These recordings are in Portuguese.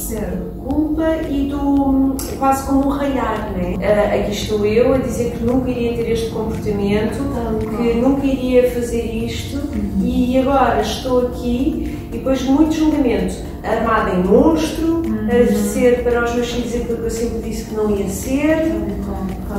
cérebro. Culpa e do quase como um ralhar, não é? Aqui estou eu a dizer que nunca iria ter este comportamento, que nunca iria fazer isto e agora estou aqui e depois muito julgamento, armada em monstro, a ser para os meus filhos aquilo que eu sempre disse que não ia ser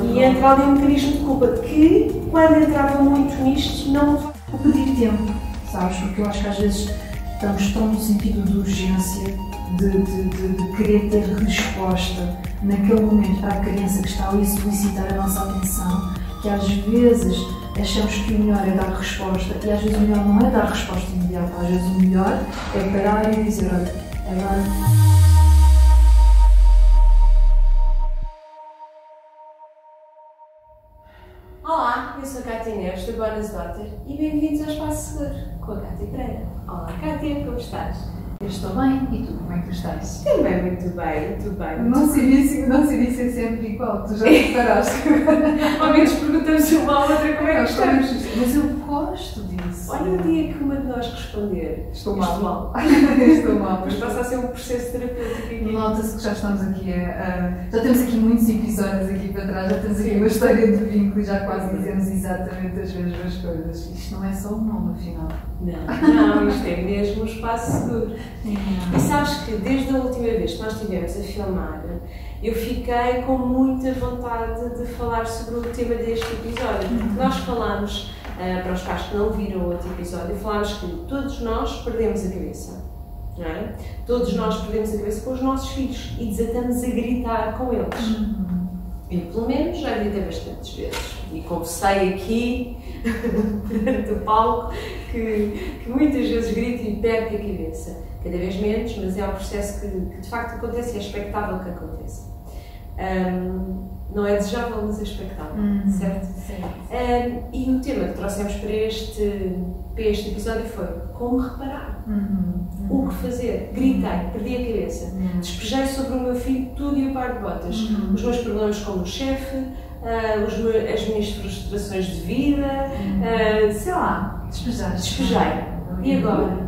e entra ali um mecanismo de culpa que, quando entrava muito nisto, não... O pedir tempo, sabes? Porque eu acho que às vezes estamos tão no sentido de urgência, de querer ter resposta naquele momento para a criança que está ali a solicitar a nossa atenção, que às vezes achamos que o melhor é dar resposta e às vezes o melhor não é dar resposta imediata, às vezes o melhor é parar e dizer, olha, agora... Olá, eu sou a Cátia Neves, da Bonus Daughter e bem-vindos ao Espaço Seguro com a Cátia Pereira. Olá Cátia, como estás? Eu estou bem, e tu, como é que tu estás? Também muito bem, muito bem. Não se disse sempre igual, tu já reparaste. Ao menos perguntamos uma à outra como é que estamos. Mas eu gosto disso. Olha o dia que uma de nós responder. Estou mal. Estou mal, mas passa a ser um processo terapêutico aqui. Nota-se que já estamos aqui já temos aqui muitos episódios aqui para trás, já temos aqui uma história de vínculo e já quase dizemos exatamente as mesmas coisas. Isto não é só um nome, afinal. Não, isto é mesmo um espaço seguro. E sabes que desde a última vez que nós estivemos a filmar, eu fiquei com muita vontade de falar sobre o tema deste episódio, porque nós falámos, para os pais que não viram o outro episódio, falámos que todos nós perdemos a cabeça, não é? Todos nós perdemos a cabeça com os nossos filhos e desatamos a gritar com eles. Eu, pelo menos, já gritei bastantes vezes e confessei aqui, perante o palco, que muitas vezes grito e perco a cabeça. Cada vez menos, mas é um processo que de facto acontece e é expectável que aconteça. Não é desejável, mas é expectável, certo? E o tema que trouxemos para este episódio foi como reparar. O que fazer? Gritei, perdi a cabeça, despejei sobre o meu filho tudo e o par de botas. Os meus problemas como chefe, as minhas frustrações de vida, sei lá, despejei. E agora?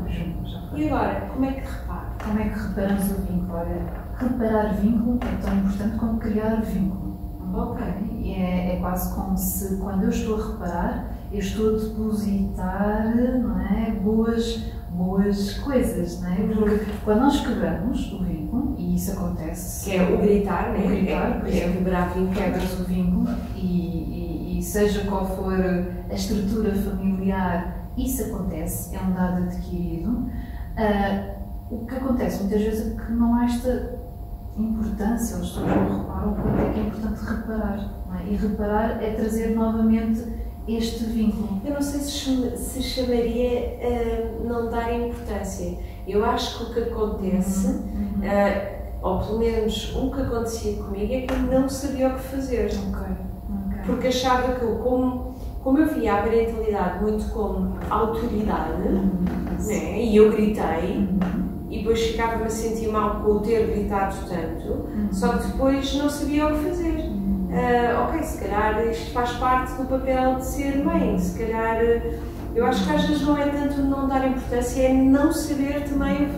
E agora, como é que reparo? Como é que reparamos o vínculo? Olha, reparar vínculo é tão importante como criar vínculo. Ok. E é quase como se, quando eu estou a reparar, eu estou a depositar, não é, boas coisas, não é? Porque quando nós quebramos o vínculo, e isso acontece... Que é o gritar, não é? O gritar, é quebrar vínculo. Quebras o vínculo e seja qual for a estrutura familiar, isso acontece, é um dado adquirido. O que acontece muitas vezes é que não há esta importância, as pessoas não reparam quanto é que é importante reparar, não é? E reparar é trazer novamente este vínculo. Eu não sei se chamaria não dar importância. Eu acho que o que acontece, ou pelo menos o que acontecia comigo, é que eu não sabia o que fazer. Porque achava que como eu via a parentalidade muito como autoridade, né? E eu gritei, e depois ficava-me a sentir mal com o ter gritado tanto, só que depois não sabia o que fazer. Ok, se calhar isto faz parte do papel de ser mãe, se calhar eu acho que às vezes não é tanto não dar importância, é não saber também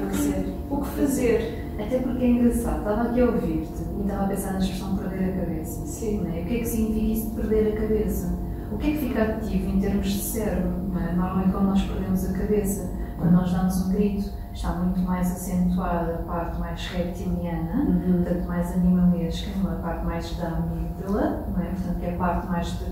o que fazer. Até porque é engraçado, estava aqui a ouvir-te e estava a pensar na expressão perder a cabeça. Sim. Não é? O que é que significa isso de perder a cabeça? O que é que fica ativo em termos de cérebro? Não é? Normalmente quando nós perdemos a cabeça, quando nós damos um grito, está muito mais acentuada a parte mais reptiliana, portanto mais animalesca, a parte mais da amígdala, não é? Portanto que é a parte mais de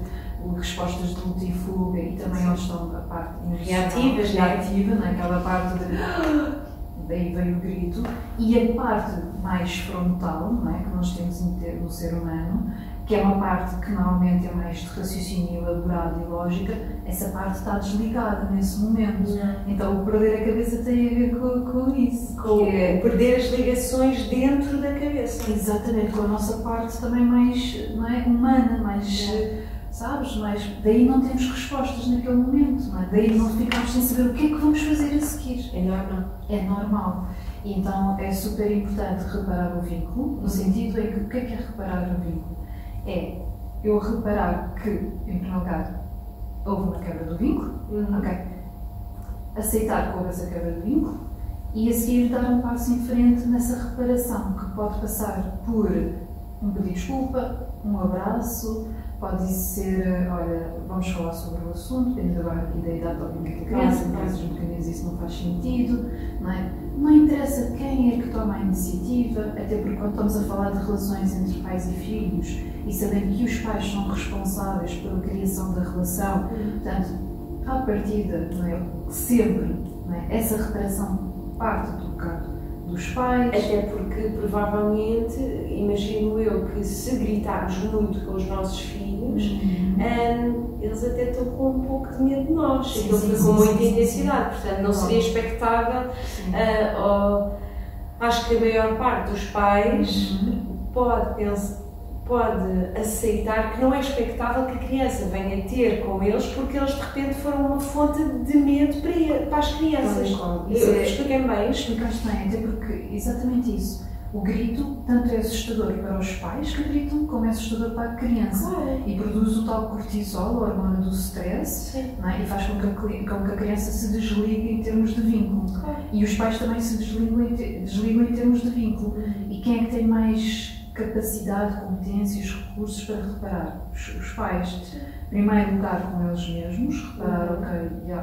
respostas de luta e fuga e também onde estão a parte reativa, não é? Aquela parte de... Daí veio o grito, e a parte mais frontal, não é, que nós temos no ser humano, que é uma parte que normalmente é mais de raciocínio elaborado e lógica, essa parte está desligada nesse momento. Então o perder a cabeça tem a ver com isso. Perder as ligações dentro da cabeça. Exatamente, com a nossa parte também mais, não é, humana, mais... Sabes? Mas daí não temos respostas naquele momento, não é? Daí não ficamos sem saber o que é que vamos fazer a seguir. É normal. É normal. E então é super importante reparar o vínculo, no sentido em que o que é reparar o vínculo? É eu reparar que, em primeiro lugar, houve uma quebra do vínculo, ok? Aceitar que houve essa quebra do vínculo e a seguir dar um passo em frente nessa reparação, que pode passar por um pedido de desculpa, um abraço, pode ser, olha, vamos falar sobre o assunto, dependendo agora aqui da idade, obviamente, da criança, em casos pequeninos isso não faz sentido, não é? Não interessa quem é que toma a iniciativa, até porque quando estamos a falar de relações entre pais e filhos, e sabendo que os pais são responsáveis pela criação da relação, portanto, à partida, não é? Sempre, não é? Essa reparação parte do bocado dos pais. Até porque, provavelmente, imagino eu que se gritarmos muito com os nossos filhos, eles até estão com um pouco de medo de nós, aquilo fica com muita intensidade, portanto não seria expectável. Acho que a maior parte dos pais pode aceitar que não é expectável que a criança venha ter com eles, porque eles de repente foram uma fonte de medo para as crianças. Expliquei-me bem? Explicaste bem, até porque exatamente isso. O grito tanto é assustador para os pais que gritam, como é assustador para a criança. E produz o tal cortisol, a hormona do stress, não é? E faz com que a criança se desligue em termos de vínculo. E os pais também se desligam em termos de vínculo. E quem é que tem mais capacidade, competências, recursos para reparar? Os pais. Primeiro lugar com eles mesmos, reparar, ok,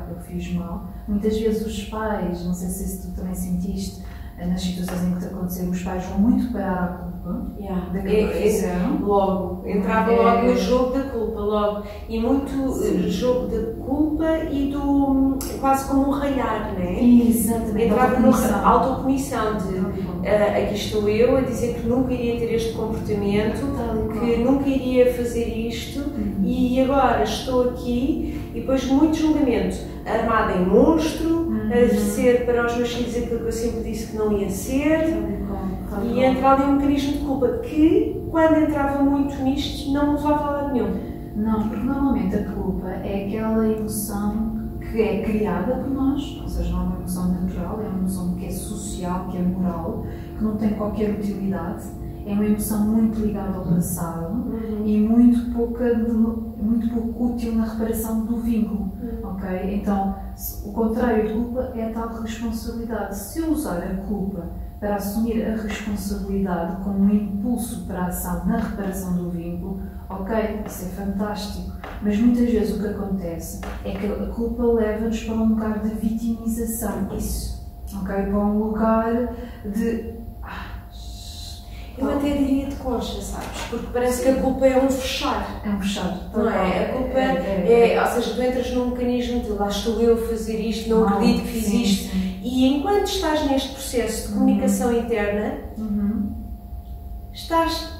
eu fiz mal. Muitas vezes os pais, não sei se tu também sentiste, nas situações em que te aconteceram, os pais vão muito parar a culpa daquilo que fizeram. Logo, entrava logo no jogo da culpa, logo. E muito jogo da culpa e do quase como um ralhar, não é? Exatamente. Entrava numa autopunição de aqui estou eu a dizer que nunca iria ter este comportamento, que nunca iria fazer isto e agora estou aqui e depois muito julgamento, armada em monstro, a ser para os meus filhos aquilo que eu sempre disse que não ia ser e entrar ali um mecanismo de culpa que, quando entrava muito nisto, não me levava a lado nenhum. Não, porque normalmente a culpa é aquela emoção que é criada por nós, ou seja, não é uma emoção natural, é uma emoção que é social, que é moral, que não tem qualquer utilidade, é uma emoção muito ligada ao passado e muito pouco útil na reparação do vínculo, ok? Então, o contrário de culpa é a tal responsabilidade. Se eu usar a culpa para assumir a responsabilidade como um impulso para a ação na reparação do vínculo, ok, isso é fantástico, mas muitas vezes o que acontece é que a culpa leva-nos para um lugar de vitimização, ok? Para um lugar de... Eu até diria de concha, sabes? Porque parece que a culpa é um fechar. É um fechar. Não é? A culpa é... Ou seja, tu entras num mecanismo de lá estou eu a fazer isto, não acredito que fiz isto. E enquanto estás neste processo de comunicação interna, estás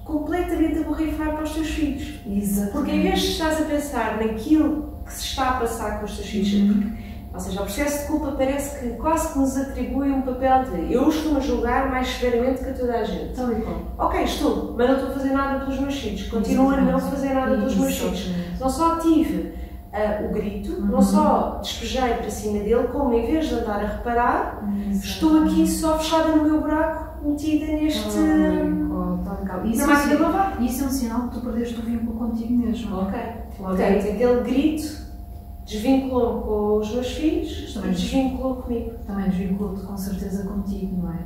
completamente a borrifar para os teus filhos. Exatamente. Porque em vez de estás a pensar naquilo que se está a passar com os teus filhos, ou seja, o processo de culpa parece que quase que nos atribui um papel de eu estou a julgar mais severamente que a toda a gente. Tal e qual. Ok, estou, mas não estou a fazer nada pelos meus filhos. Continuo a não fazer nada pelos meus filhos. Não só tive o grito, não só despejei para cima dele, como em vez de andar a reparar, estou aqui só fechada no meu buraco, metida neste... Isso é um sinal que tu perdeste o vínculo contigo mesmo. Ok. Portanto, aquele grito desvinculou-me com os meus filhos, também desvinculou comigo. Também desvinculou-te com certeza contigo, não é?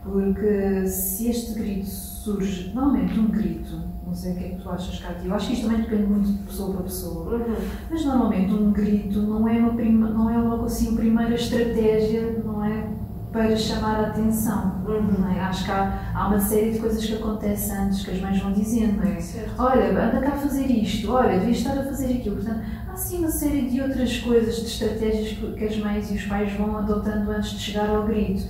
Porque se este grito surge, normalmente um grito, não sei o que é que tu achas, Cátia, eu acho que isto também depende muito de pessoa para pessoa, mas normalmente um grito não é logo assim a primeira estratégia, não é? Para chamar a atenção. Não é? Acho que há uma série de coisas que acontecem antes, que as mães vão dizendo, não é? Olha, anda cá a fazer isto, olha, devias estar a fazer aquilo. Portanto, há sim uma série de outras coisas, de estratégias que as mães e os pais vão adotando antes de chegar ao grito.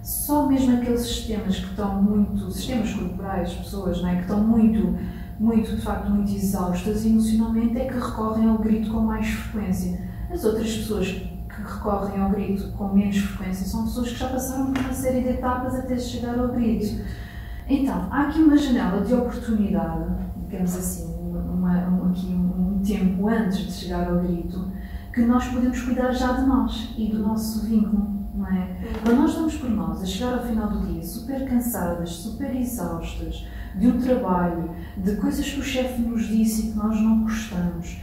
Só mesmo aqueles sistemas que estão muito, sistemas corporais, pessoas, não é? Que estão muito, de facto, muito exaustas emocionalmente, é que recorrem ao grito com mais frequência. As outras pessoas que recorrem ao grito com menos frequência são pessoas que já passaram por uma série de etapas até chegar ao grito. Então, há aqui uma janela de oportunidade, digamos assim, aqui um tempo antes de chegar ao grito, que nós podemos cuidar já de nós e do nosso vínculo, não é? Quando nós damos por nós a chegar ao final do dia super cansadas, super exaustas, de um trabalho, de coisas que o chefe nos disse e que nós não gostamos,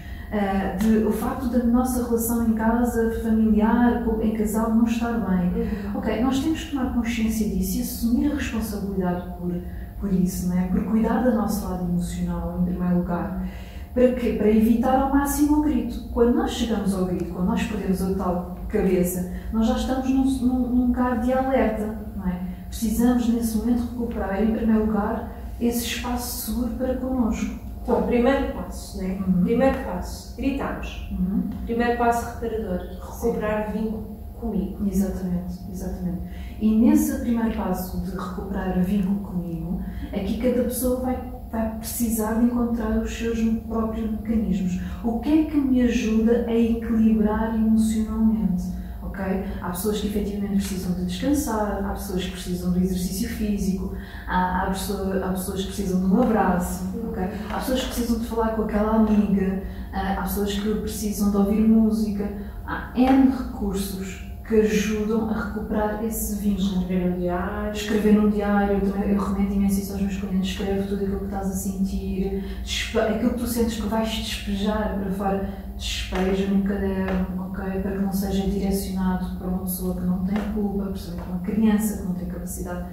o facto da nossa relação em casa, familiar, em casal, não estar bem. Ok, nós temos que tomar consciência disso e assumir a responsabilidade por isso, não é? Por cuidar do nosso lado emocional, em primeiro lugar. Para quê? Para evitar ao máximo o grito. Quando nós chegamos ao grito, quando nós perdemos a tal cabeça, nós já estamos num lugar de alerta, não é? Precisamos, nesse momento, recuperar, em primeiro lugar, esse espaço seguro para connosco. Então, primeiro passo, né? Primeiro passo, gritamos. Primeiro passo reparador, recuperar vínculo comigo. Exatamente, exatamente. E nesse primeiro passo de recuperar vínculo comigo, aqui cada pessoa vai precisar de encontrar os seus próprios mecanismos. O que é que me ajuda a equilibrar emocionalmente? Okay? Há pessoas que efetivamente precisam de descansar, há pessoas que precisam de exercício físico, há pessoas que precisam de um abraço, okay? Há pessoas que precisam de falar com aquela amiga, há pessoas que precisam de ouvir música. Há N recursos que ajudam a recuperar esse vínculo. Escrever num diário, eu recomendo imenso isso aos meus clientes. Escreve tudo aquilo que estás a sentir, aquilo que tu sentes que vais despejar para fora, despeja num caderno, ok? Para que não seja direcionado para uma pessoa que não tem culpa, principalmente uma criança que não tem capacidade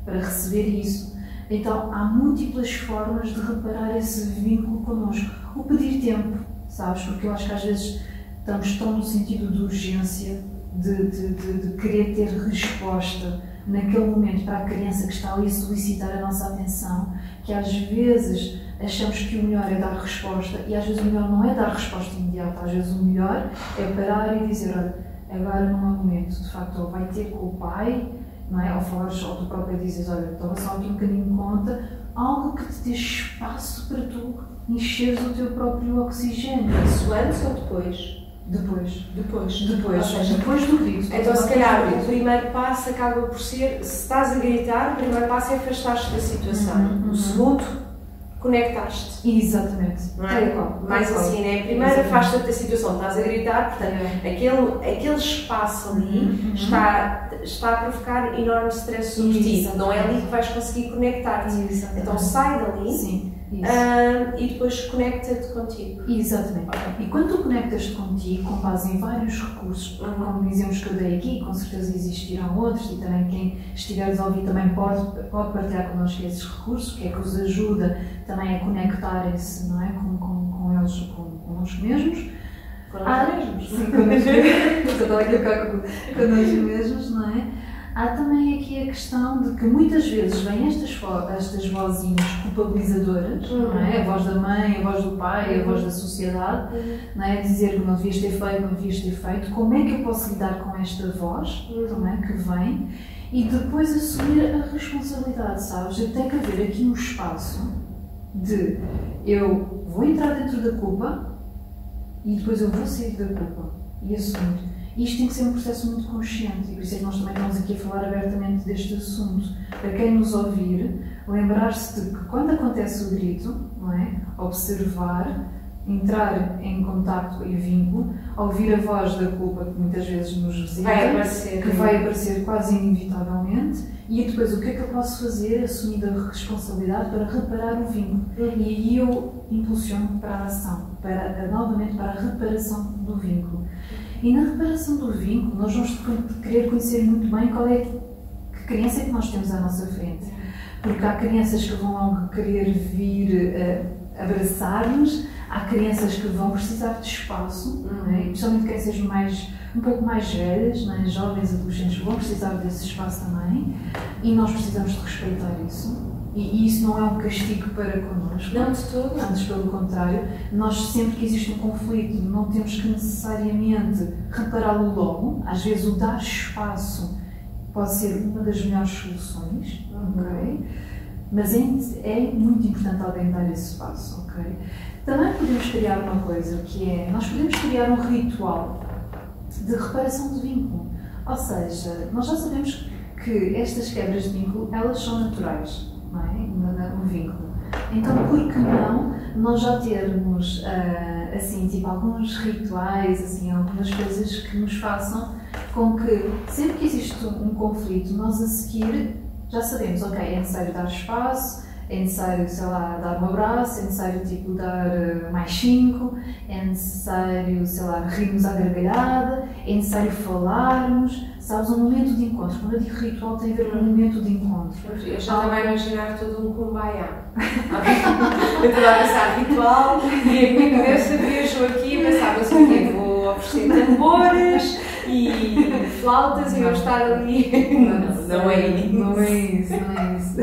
para receber isso. Então, há múltiplas formas de reparar esse vínculo connosco. O pedir tempo, sabes? Porque eu acho que às vezes estamos tão no sentido de urgência, de querer ter resposta naquele momento para a criança que está ali a solicitar a nossa atenção, que às vezes achamos que o melhor é dar resposta e às vezes o melhor não é dar resposta imediata, às vezes o melhor é parar e dizer, olha, agora não é o momento, de facto, ou vai ter com o pai, não é? Ou falares, ou tu própria dizes, olha, toma só aqui um bocadinho de conta, algo que te dê espaço para tu encheres o teu próprio oxigênio. Isso antes ou depois? Depois. Ou seja, depois do grito. Então, se calhar, o primeiro passo acaba por ser, se estás a gritar, o primeiro passo é afastar-te da situação. O segundo, conectar-te. Exatamente. Não é? Mais assim, né? Primeiro, afasta-te da situação, estás a gritar, portanto, aquele espaço ali está a provocar enorme stress sobre ti. Não é ali que vais conseguir conectar-te. Então, sai dali. Sim. E depois conecta-te contigo. Exatamente. E quando tu conectas-te contigo, com base em vários recursos, como dizemos que eu dei aqui, com certeza existirão outros, e também quem estiver a ouvir também pode partilhar connosco esses recursos, que é que os ajuda também a conectarem-se, não é? Com eles, connosco mesmos. Sim, connosco mesmos, não é? Há também aqui a questão de que muitas vezes vêm estas vozinhas culpabilizadoras, não é? A voz da mãe, a voz do pai, a voz da sociedade, não é? Dizer que não devias ter feito, não devias ter feito. Como é que eu posso lidar com esta voz, não é? Que vem? E depois assumir a responsabilidade, sabes? Tem que haver aqui um espaço de eu vou entrar dentro da culpa e depois eu vou sair da culpa e assumir. Isto tem que ser um processo muito consciente e por isso é que nós também estamos aqui a falar abertamente deste assunto. Para quem nos ouvir, lembrar-se de que quando acontece o grito, não é? Observar, entrar em contacto e vínculo, ouvir a voz da culpa que muitas vezes nos visita, que vai aparecer quase inevitavelmente, e depois o que é que eu posso fazer, assumindo a responsabilidade para reparar o vínculo. E aí eu impulsiono para a ação, novamente para a reparação do vínculo. E na reparação do vínculo, nós vamos querer conhecer muito bem qual é que criança é que nós temos à nossa frente. Porque há crianças que vão logo querer vir abraçar-nos, há crianças que vão precisar de espaço, não é? Principalmente crianças um pouco mais velhas, não é? Jovens, adolescentes, vão precisar desse espaço também, e nós precisamos de respeitar isso. E isso não é um castigo para connosco. Não, de todo. Antes, pelo contrário, nós sempre que existe um conflito, não temos que necessariamente repará-lo logo. Às vezes, o dar espaço pode ser uma das melhores soluções, ok? Mas é muito importante alguém dar esse espaço, ok? Também podemos criar uma coisa que é, nós podemos criar um ritual de reparação de vínculo. Ou seja, nós já sabemos que estas quebras de vínculo, elas são naturais. Não é? No vínculo. Então, por que não nós já termos assim, tipo, alguns rituais, assim, algumas coisas que nos façam com que, sempre que existe um conflito, nós a seguir já sabemos, ok, é necessário dar espaço, é necessário, sei lá, dar um abraço, é necessário tipo dar mais 5, é necessário, sei lá, rirmos à gargalhada, é necessário falarmos, sabes, um momento de encontro. Quando eu digo ritual tem a ver com um momento de encontro. Eu já estava a imaginar todo um kumbaya. Eu estava a pensar ritual e a minha cabeça viajou aqui e pensava assim, que vou oferecer tambores e flautas e eu estar ali. Não é isso. Não é isso, não é isso.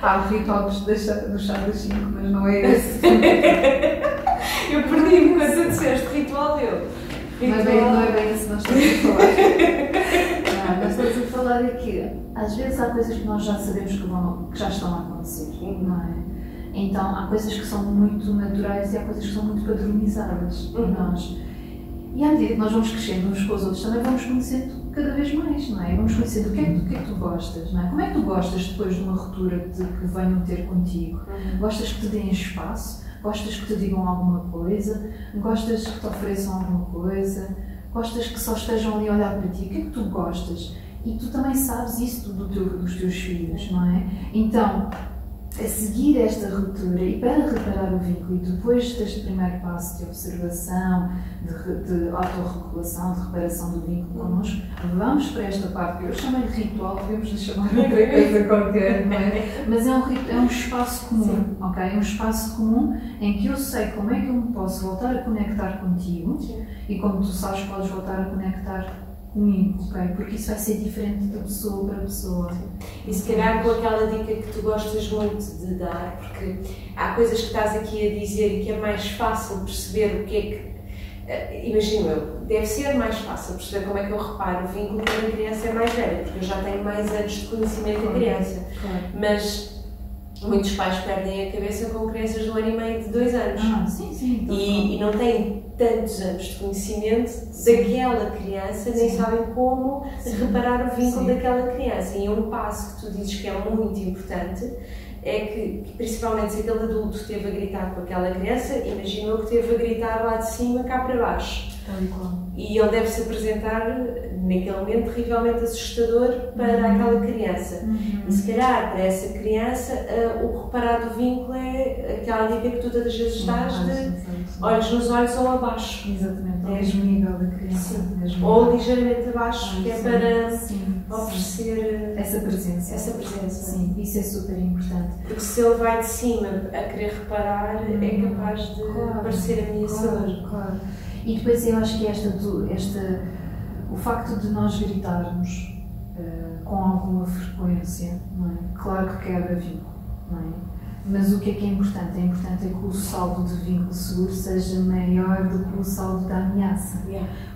Há o ritual do chá das 5, mas não é esse. Eu perdi-me quando tu disseste ritual dele. Não é bem isso que nós estamos a falar. Nós estamos a falar é que às vezes há coisas que nós já sabemos que já estão a acontecer, não é? Então há coisas que são muito naturais e há coisas que são muito padronizadas em nós. E à medida que nós vamos crescendo uns com os outros, também vamos conhecendo cada vez mais, não é? Vamos conhecendo o que é que tu gostas, não é? Como é que tu gostas depois de uma ruptura que venham ter contigo? Gostas que te deem espaço? Gostas que te digam alguma coisa? Gostas que te ofereçam alguma coisa? Gostas que só estejam ali a olhar para ti? O que é que tu gostas? E tu também sabes isso dos teus filhos, não é? Então, a seguir esta ruptura e para reparar o vínculo, e depois deste primeiro passo de observação, de autorregulação, de reparação do vínculo connosco, vamos para esta parte que eu chamei de ritual, podemos lhe chamar de outra coisa qualquer, não é? Mas é um espaço comum, ok? É um espaço comum em que eu sei como é que eu me posso voltar a conectar contigo e como tu sabes, podes voltar a conectar comigo, ok? Porque isso vai ser diferente de pessoa para pessoa. E se calhar com aquela dica que tu gostas muito de dar, porque há coisas que estás aqui a dizer e que é mais fácil perceber o que é que... Imagino eu, deve ser mais fácil perceber como é que eu reparo o vínculo quando a criança é mais velha, porque eu já tenho mais anos de conhecimento da criança. Mas muitos pais perdem a cabeça com crianças de 1 ano e meio, de 2 anos. Sim. E não têm tantos anos de conhecimento daquela criança, nem sabem como reparar o vínculo daquela criança. E um passo que tu dizes que é muito importante é que principalmente se aquele adulto esteve a gritar com aquela criança, imagina eu que esteve a gritar lá de cima, cá para baixo. E ele deve se apresentar naquele momento terrivelmente assustador para aquela criança. E se calhar para essa criança o reparar do vínculo é aquela dica que tu todas as vezes dás de olhos nos olhos ou abaixo. Exatamente, ao mesmo nível da criança. Ou ligeiramente abaixo, que é para oferecer essa presença. Sim, isso é super importante. Porque se ele vai de cima a querer reparar, é capaz de parecer ameaçador. Claro. E depois eu acho que o facto de nós gritarmos com alguma frequência, não é? Claro que quebra vínculo, não é? Mas o que é importante? É importante que o saldo de vínculo seguro seja maior do que o saldo da ameaça.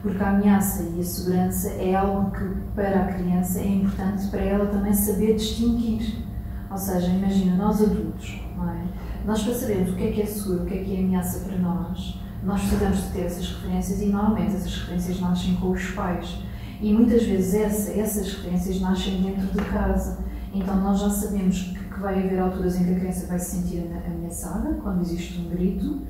Porque a ameaça e a segurança é algo que para a criança é importante para ela também saber distinguir. Ou seja, imagina, nós adultos, não é? Nós para sabermos o que é seguro, o que é ameaça para nós precisamos de ter essas referências e normalmente essas referências nascem com os pais. E muitas vezes essas referências nascem dentro de casa. Então nós já sabemos que vai haver alturas em que a criança vai se sentir ameaçada, quando existe um grito,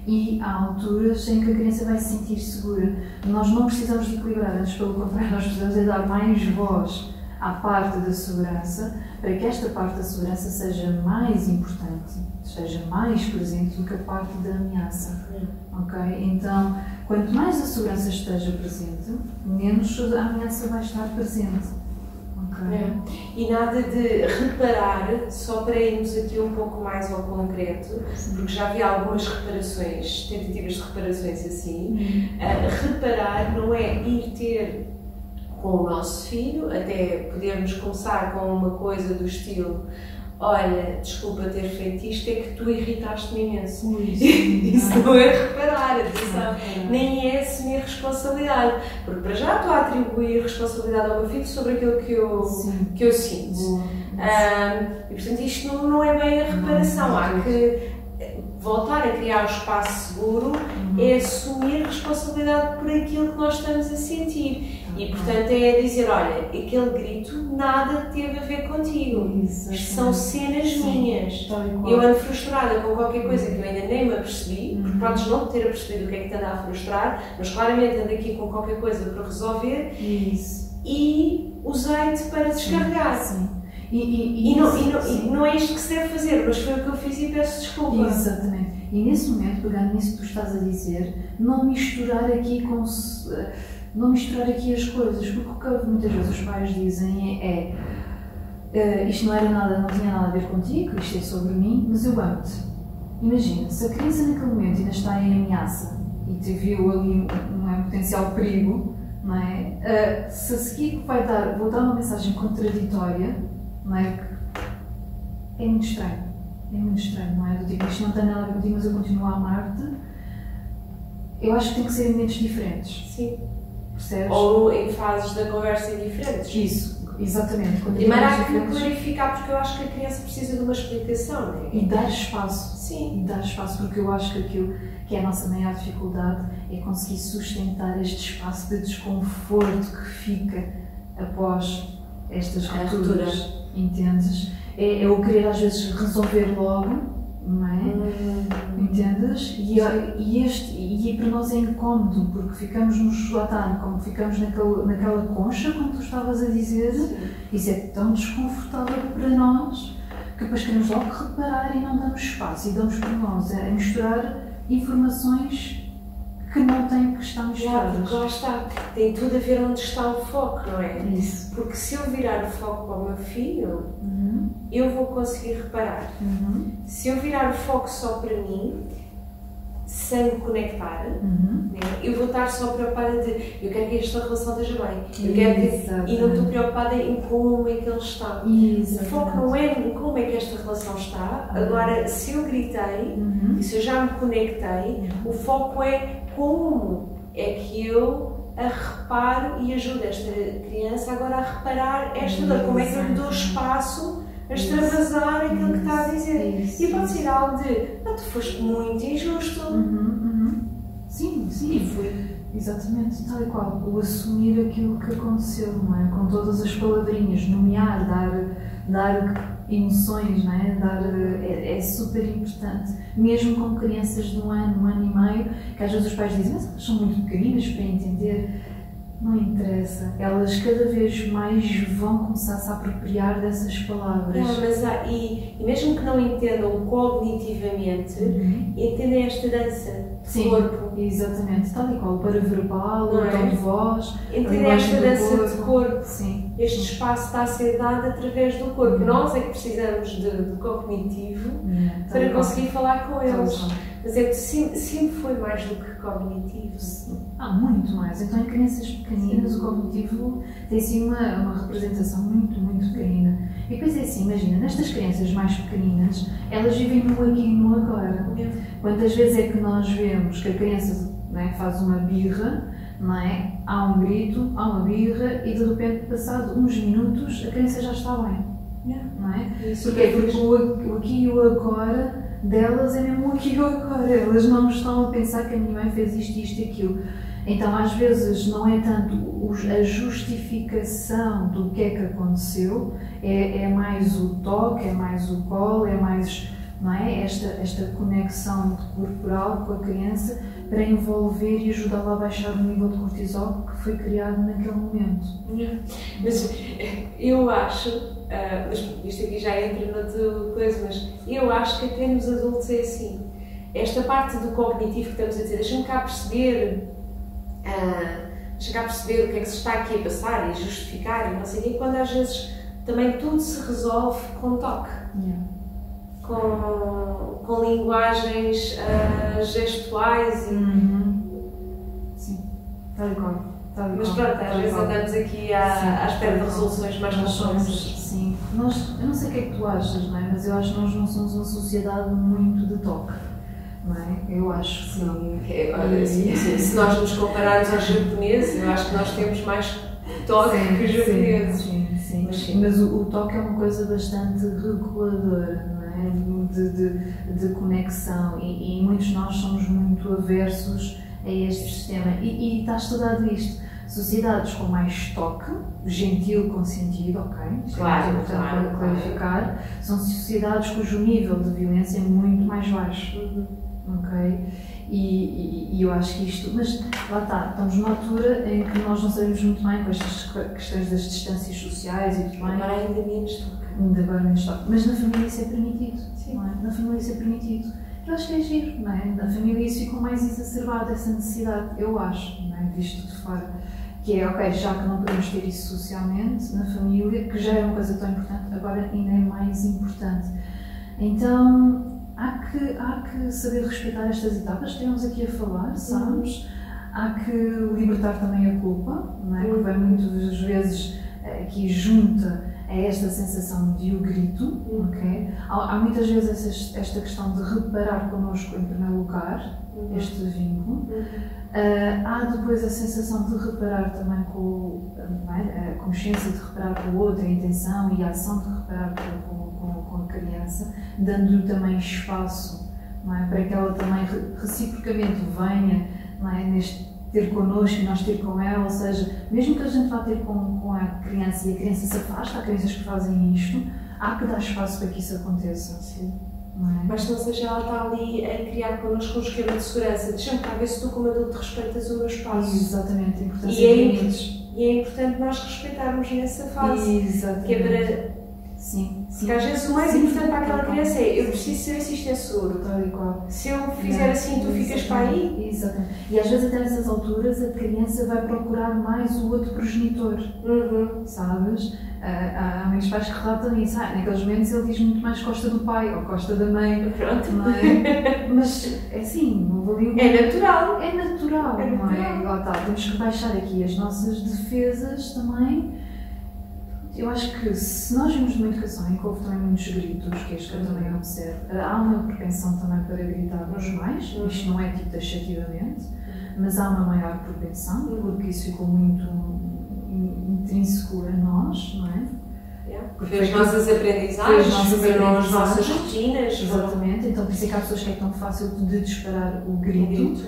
e há alturas em que a criança vai se sentir segura. Nós não precisamos de equilibrar, antes pelo contrário, nós precisamos de dar mais voz à parte da segurança, para que esta parte da segurança seja mais importante, esteja mais presente do que a parte da ameaça. Ok? Então, quanto mais a segurança esteja presente, menos a ameaça vai estar presente. Okay? E nada de reparar, só para irmos aqui um pouco mais ao concreto, porque já vi algumas reparações, tentativas de reparações assim. Reparar não é ir ter com o nosso filho, até podermos começar com uma coisa do estilo: olha, desculpa ter feito isto, é que tu irritaste-me imenso. Isso não é reparar, atenção, nem é assumir responsabilidade, porque para já estou a atribuir responsabilidade ao meu filho sobre aquilo que eu sinto. E portanto isto não é bem a reparação, há que voltar a criar o espaço seguro, é assumir responsabilidade por aquilo que nós estamos a sentir. E, portanto, é dizer, olha, aquele grito nada teve a ver contigo. Isto são cenas minhas. Eu ando frustrada com qualquer coisa que eu ainda nem me apercebi, porque podes não ter apercebido o que é que te anda a frustrar, mas claramente ando aqui com qualquer coisa para resolver e usei-te para descarregar. E não é isto que se deve fazer, mas foi o que eu fiz e peço desculpa. Exatamente. E nesse momento, pegando nisso que tu estás a dizer, não misturar aqui as coisas, porque o que muitas vezes os pais dizem isto não tinha nada a ver contigo, isto é sobre mim, mas eu amo-te. Imagina, se a criança naquele momento ainda está em ameaça e te viu ali um potencial perigo, não é? Se a seguir vou dar uma mensagem contraditória, não é? É muito estranho. É muito estranho, não é? Do tipo, isto não tem nada a ver contigo, mas eu continuo a amar-te. Eu acho que tem que ser em momentos diferentes. Sim. Percebes? Ou em fases da conversa diferentes. Isso, exatamente. Primeiro há que clarificar, porque eu acho que a criança precisa de uma explicação, não é? E dar espaço. Sim. E dar espaço, porque eu acho que aquilo que é a nossa maior dificuldade é conseguir sustentar este espaço de desconforto que fica após estas rupturas. Entendes? É o querer às vezes resolver logo, não é? Entendes? E para nós é incómodo, porque ficamos no chulatano, como ficamos naquela concha, como tu estavas a dizer. Sim. Isso é tão desconfortável para nós que depois queremos logo reparar e não damos espaço e damos por nós a misturar informações que não têm que estar misturadas. Porque lá está, tem tudo a ver onde está o foco, não é? Isso. Porque se eu virar o foco para o meu filho, eu vou conseguir reparar. Se eu virar o foco só para mim, sem me conectar, né, eu vou estar só preocupada de eu quero que esta relação esteja bem, e não estou preocupada em como é que ele está. O foco não é em como é que esta relação está. Agora, se eu gritei e se eu já me conectei, o foco é como é que eu a reparo e ajudo esta criança agora a reparar esta dor, como é que eu lhe dou espaço a extravasar aquilo que está a dizer. E pode ser algo de, tu foste muito injusto. Sim. E fui. Exatamente, tal e qual. O assumir aquilo que aconteceu, não é? Com todas as palavrinhas, nomear, dar emoções, não é? É super importante. Mesmo com crianças de um ano e meio, que às vezes os pais dizem, mas elas são muito pequeninas para entender. Não interessa. Elas cada vez mais vão começar a se apropriar dessas palavras. E mesmo que não entendam cognitivamente, entendem esta dança de corpo. Exatamente. Tal e qual. Paraverbal, o tom de voz. Entendem esta dança de corpo. Sim. Este espaço está a ser dado através do corpo. Nós é que precisamos de cognitivo para conseguir falar com eles. Mas é que sempre foi mais do que cognitivo. Muito mais. Então, em crianças pequeninas, o cognitivo tem sim uma representação muito, muito pequenina. E depois é assim, imagina, nestas crianças mais pequeninas, elas vivem no aqui e no agora. Quantas vezes é que nós vemos que a criança, não é, faz uma birra, não é? Há um grito, há uma birra e de repente, passado uns minutos, a criança já está bem. Não é? Porque o aqui e o agora delas é mesmo o aqui e o agora. Elas não estão a pensar que a minha mãe fez isto e aquilo. Então, às vezes, não é tanto a justificação do que é que aconteceu, é mais o toque, é mais o colo, é mais, não é? Esta conexão corporal com a criança para envolver e ajudá-la a baixar o nível de cortisol que foi criado naquele momento. Mas eu acho, mas isto aqui já entra noutra coisa, mas eu acho que até nos adultos é assim. Esta parte do cognitivo que estamos a dizer, deixa-me cá perceber o que é que se está aqui a passar e justificar e não sei o quê, quando às vezes também tudo se resolve com toque. Com linguagens gestuais e... Sim, tal e qual. Mas pronto, às vezes andamos aqui à espera de resoluções mais complexas. Sim, eu não sei o que é que tu achas, não é? Mas eu acho que nós não somos uma sociedade muito de toque, não é? Eu acho que sim. Se nós nos compararmos aos japoneses, eu acho que nós temos mais toque que os japoneses. Sim. Mas o toque é uma coisa bastante reguladora, não é? De conexão e muitos de nós somos muito aversos a este sistema. E está estudado isto. Sociedades com mais toque, gentil com sentido, ok? Claro, é importante clarificar. São sociedades cujo nível de violência é muito mais baixo, ok? E eu acho que isto, mas lá está, estamos numa altura em que nós não sabemos muito bem com estas questões das distâncias sociais e tudo bem. Agora ainda menos toca. Ainda agora menos toca. Mas na família isso é permitido. Sim. Não é? Na família isso é permitido. Eu acho que é giro, não é? Na família isso ficou mais exacerbado, essa necessidade, eu acho, não é? Visto de fora. Que é, ok, já que não podemos ter isso socialmente, na família, que já é uma coisa tão importante, agora ainda é mais importante. Então, há que saber respeitar estas etapas que estivemos aqui a falar, sabes? Há que libertar também a culpa, não é? Que vem muitas vezes aqui junta a esta sensação de o grito, ok? Há muitas vezes esta questão de reparar connosco em primeiro lugar, este vínculo. Há depois a sensação de reparar também com a consciência de reparar com o outro, a intenção e a ação de reparar com a criança, dando-lhe também espaço, não é? Para que ela também reciprocamente venha, não é? Neste ter connosco e nós ter com ela, ou seja, mesmo que a gente vá ter com a criança e a criança se afasta, há crianças que fazem isto, há que dar espaço para que isso aconteça. Sim. Não é? Mas não seja ela está ali a criar connosco um esquema de segurança. Deixa-me cá ver se tu, como adulto, respeitas o meu espaço. Exatamente, e é importante nós respeitarmos nessa fase. Exatamente. Que é para... Sim. Porque às vezes o mais importante para aquela criança é eu preciso saber se isto é seguro. Tal e qual. Se eu fizer assim, tu ficas para aí. Exatamente. E às vezes até nessas alturas a criança vai procurar mais o outro progenitor. Sabes? Há muitos pais que relatam isso. Naqueles momentos ele diz muito mais costa do pai ou costa da mãe. Pronto. Não é? Mas é assim, é natural. É natural, não é? Lá está, temos que baixar aqui as nossas defesas também. Eu acho que se nós vimos numa educação em que houve também muitos gritos, que é isto que eu também observo, há uma propensão também para gritarmos mais, isto não é tipo taxativamente, mas há uma maior propensão, porque isso ficou muito intrínseco a nós, não é? Porque as nossas aprendizagens, as nossas rotinas. Exatamente, então por isso é que há pessoas que é tão fácil de disparar o grito.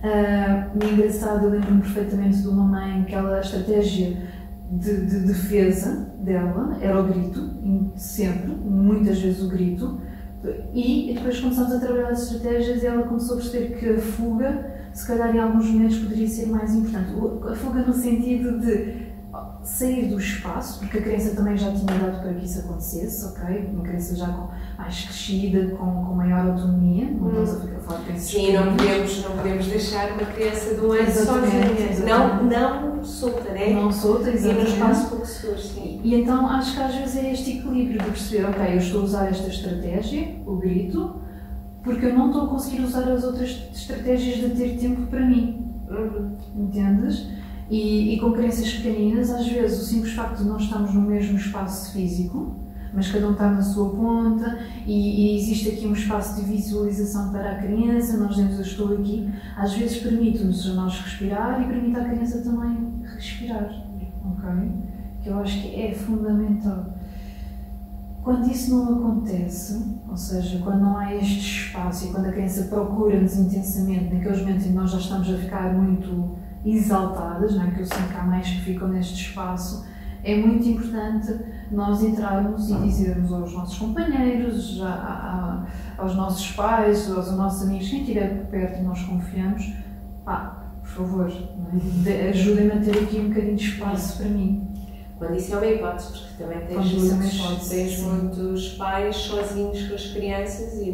É engraçado, eu lembro-me perfeitamente de uma mãe que a estratégia de defesa dela era o grito, sempre, muitas vezes o grito, e depois começamos a trabalhar as estratégias e ela começou a perceber que a fuga, se calhar em alguns momentos poderia ser mais importante. A fuga no sentido de sair do espaço, porque a criança também já tinha dado para que isso acontecesse, ok? Uma criança já mais crescida, com maior autonomia, não estamos a falar de crianças. Sim, não podemos deixar uma criança de um ano sozinha. Não solta, né? Não solta, exatamente. E no espaço pouco seguro, sim. E então acho que às vezes é este equilíbrio de perceber, ok, eu estou a usar esta estratégia, o grito, porque eu não estou a conseguir usar as outras estratégias de ter tempo para mim. Entendes? E com crianças pequeninas, às vezes o simples facto de nós estarmos no mesmo espaço físico, mas cada um está na sua ponta e existe aqui um espaço de visualização para a criança, nós dizemos eu estou aqui, às vezes permite-nos a nós respirar e permite à criança também respirar, ok? Que eu acho que é fundamental. Quando isso não acontece, ou seja, quando não há este espaço e quando a criança procura-nos intensamente, naqueles momentos em que nós já estamos a ficar muito exaltadas, não é? Que eu sinto que há mais que ficam neste espaço, é muito importante nós entrarmos e dizermos aos nossos companheiros, aos nossos pais, aos nossos amigos, quem estiver por perto e nós confiamos, por favor, ajudem-me a ter aqui um bocadinho de espaço para mim. Quando isso é uma hipótese, porque também tens muitos pais sozinhos com as crianças e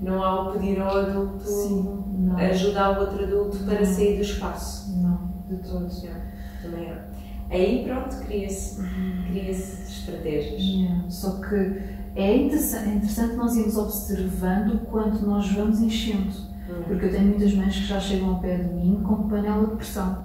não há o pedir ao adulto ajudar o outro adulto para sair do espaço. Não, de todos. Também há. Aí pronto, cria-se estratégias. Só que é interessante nós irmos observando o quanto nós vamos enchendo. Porque eu tenho muitas mães que já chegam ao pé de mim com panela de pressão.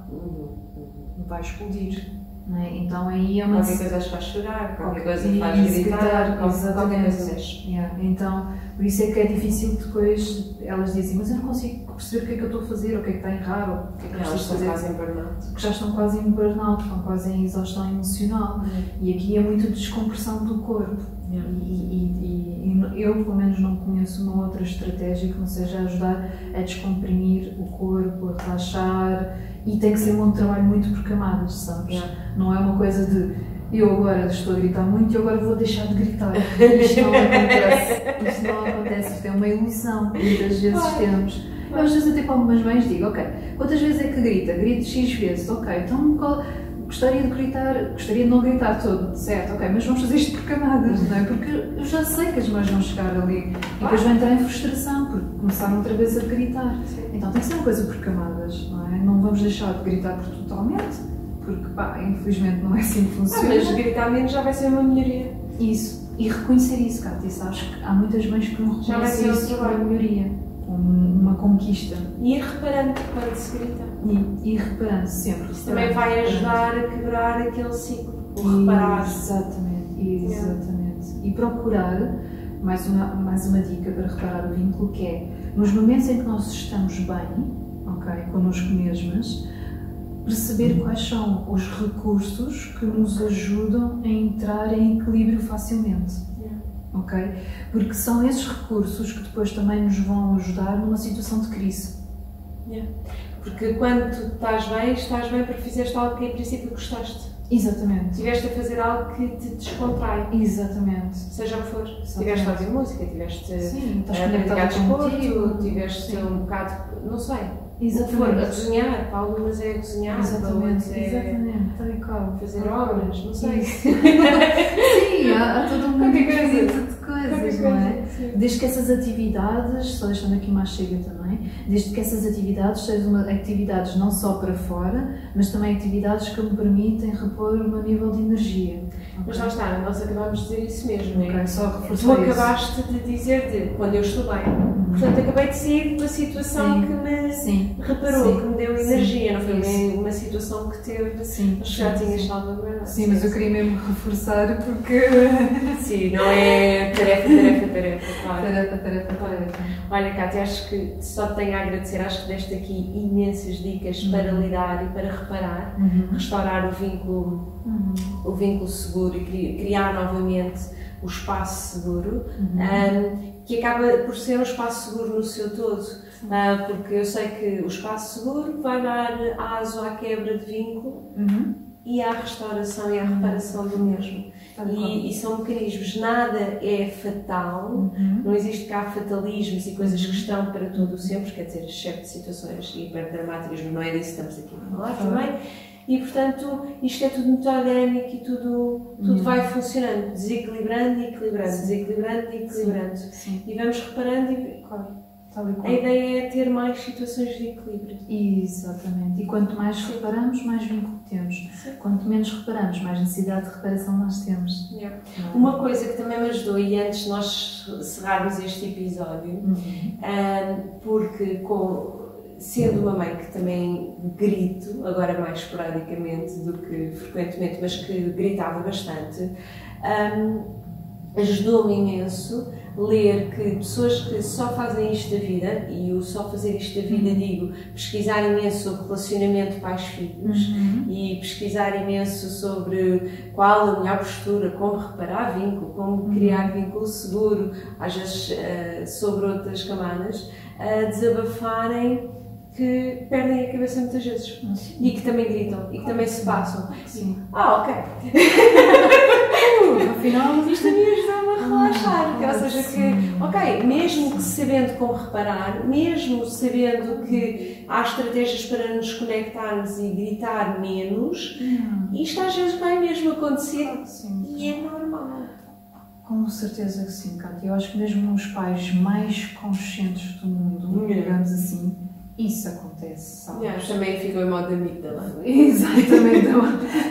Vai explodir. Não é? Então aí é uma... Qualquer coisa as faz chorar, qualquer coisa faz gritar, qualquer coisa mexe. Então, por isso é que é difícil depois elas dizem, mas eu não consigo perceber o que é que eu estou a fazer, ou o que é que está errado, ou o que é que eu elas preciso fazer. Quase em burnout. Porque já estão quase em burnout, estão quase em exaustão emocional. E aqui é muito descompressão do corpo. E eu, pelo menos, não conheço uma outra estratégia que não seja ajudar a descomprimir o corpo, a relaxar. E tem que ser um trabalho muito por camadas, sabes? Não é uma coisa de eu agora estou a gritar muito e agora vou deixar de gritar. Isto não acontece. Isto é uma ilusão que muitas vezes temos. Às vezes até para algumas mães digo, ok, quantas vezes é que grita? Grito X vezes, ok, então gostaria de não gritar todo, certo, ok, mas vamos fazer isto por camadas, não é? Porque eu já sei que as mães vão chegar ali e depois vão entrar em frustração porque começaram outra vez a gritar. Então tem que ser uma coisa por camadas, não é? Não vamos deixar de gritar por totalmente, porque pá, infelizmente não é assim que funciona. Mas gritar menos já vai ser uma melhoria. Isso, e reconhecer isso, Cátia, sabes que há muitas mães que não reconhecem isso como uma melhoria, como uma conquista. E ir reparando quando se grita. E ir reparando sempre. Isso também vai ajudar a quebrar aquele ciclo, o reparar. Exatamente. E procurar, mais uma dica para reparar o vínculo, que é, nos momentos em que nós estamos bem, ok, connosco mesmas, perceber quais são os recursos que nos ajudam a entrar em equilíbrio facilmente. Ok? Porque são esses recursos que depois também nos vão ajudar numa situação de crise. Porque quando tu estás bem porque fizeste algo que em princípio gostaste. Exatamente. Estiveste a fazer algo que te descontrai. Exatamente. Seja o que for. Estiveste a ouvir música, estiveste a praticar desporto, tiveste um bocado, não sei. Exatamente. A cozinhar, para algumas é cozinhar, para outras tal e qual. Fazer obras, não sei. Sim, há todo um mundo de coisas, não é? Desde que essas atividades, só deixando aqui mais chega também, desde que essas atividades sejam atividades não só para fora, mas também atividades que me permitem repor o meu nível de energia. Mas lá está, nós acabámos de dizer isso mesmo, não é? Só tu acabaste de dizer de quando eu estou bem. Portanto, acabei de sair de uma situação que me reparou, que me deu energia, não foi uma situação que teve, mas já tinhas salvaguardado. Sim, mas eu queria mesmo reforçar porque... Sim, não é tarefa, claro. Tarefa. Olha, Cátia, acho que só te tenho a agradecer, acho que deste aqui imensas dicas para lidar e para reparar, restaurar o vínculo seguro e criar novamente o espaço seguro, que acaba por ser um espaço seguro no seu todo, porque eu sei que o espaço seguro vai dar aso à quebra de vínculo e à restauração e à reparação do mesmo. E são mecanismos, nada é fatal, não existe cá fatalismos e coisas que estão para todo o sempre, quer dizer, exceto de situações hiperdramáticas, mas não é disso que estamos aqui a falar também. E, portanto, isto é tudo muito orgânico e tudo vai funcionando, desequilibrando e equilibrando, desequilibrando e equilibrando. E vamos reparando e, a ideia é ter mais situações de equilíbrio. Exatamente. E quanto mais reparamos, mais vínculo temos. Quanto menos reparamos, mais necessidade de reparação nós temos. Uma coisa que também me ajudou, e antes de nós encerrarmos este episódio, porque sendo uma mãe que também grito, agora mais esporadicamente do que frequentemente, mas que gritava bastante, ajudou-me imenso ler que pessoas que só fazem isto da vida, e o só fazer isto da vida digo, pesquisar imenso sobre relacionamento pais-filhos e pesquisar imenso sobre qual a melhor postura, como reparar vínculo, como criar vínculo seguro, às vezes sobre outras camadas, desabafarem que perdem a cabeça muitas vezes e que também gritam e que também se passam. Ok. Afinal, isto a mim ajuda-me a relaxar. Ou seja, que, mesmo que sabendo como reparar, mesmo sabendo que há estratégias para nos conectarmos e gritar menos, isto às vezes vai mesmo acontecer e é normal. Com certeza que sim, Cátia. Eu acho que mesmo os pais mais conscientes do mundo, digamos assim, isso acontece, sabes? Também ficou em modo amígdala. Exatamente.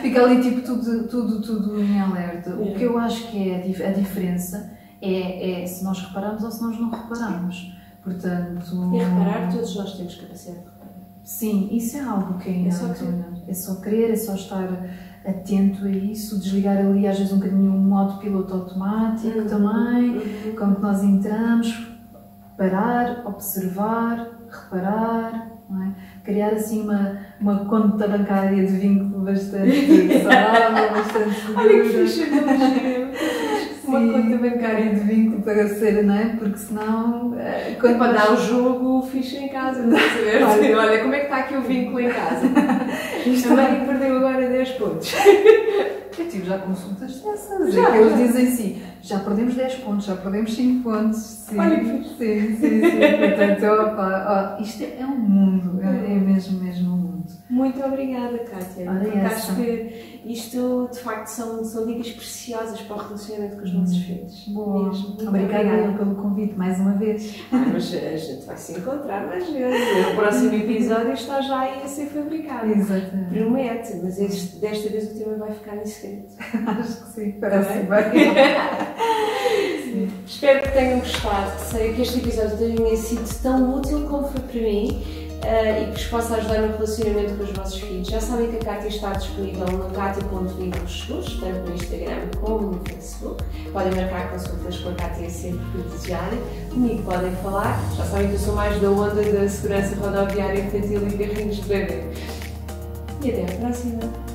Fica ali tipo tudo em alerta. O que eu acho que é a diferença é se nós reparamos ou se nós não reparamos. Portanto... E reparar, todos nós temos capacidade de reparar. Sim, isso é algo que é é só querer, é só estar atento a isso, desligar ali às vezes um bocadinho o modo piloto automático também, como que nós entramos, parar, observar, reparar, não é? Criar assim uma conta bancária de vínculo bastante saudável, bastante segura. Olha que fixe, uma conta bancária de vínculo para ser, não é? Porque senão... Quando dar o jogo, fixe em casa, não é? Olha, como é que está aqui o vínculo em casa? A Mari perdeu agora 10 pontos. Eu tive já consultas dessas. Eles dizem assim, já perdemos 10 pontos, já perdemos 5 pontos. Sim, sim. Portanto, opa, isto é um mundo, é mesmo um mundo. Muito obrigada, Kátia. Porque acho que isto, de facto, são dicas preciosas para o relacionamento com os nossos filhos. Boa. Obrigada pelo convite, mais uma vez. Mas a gente vai se encontrar mais vezes. O próximo episódio está já aí a ser fabricado. Exatamente. Promete, mas desta vez o tema vai ficar em segredo. Acho que sim, parece bem. Espero que tenham gostado, que este episódio tenha sido tão útil como foi para mim e que vos possa ajudar no relacionamento com os vossos filhos. Já sabem que a Kátia está disponível no katia.vínculos, tanto no Instagram como no Facebook. Podem marcar consultas com a Kátia sempre que desejarem. Comigo podem falar. Já sabem que eu sou mais da onda da segurança rodoviária infantil e carrinhos de bebê. E até à próxima!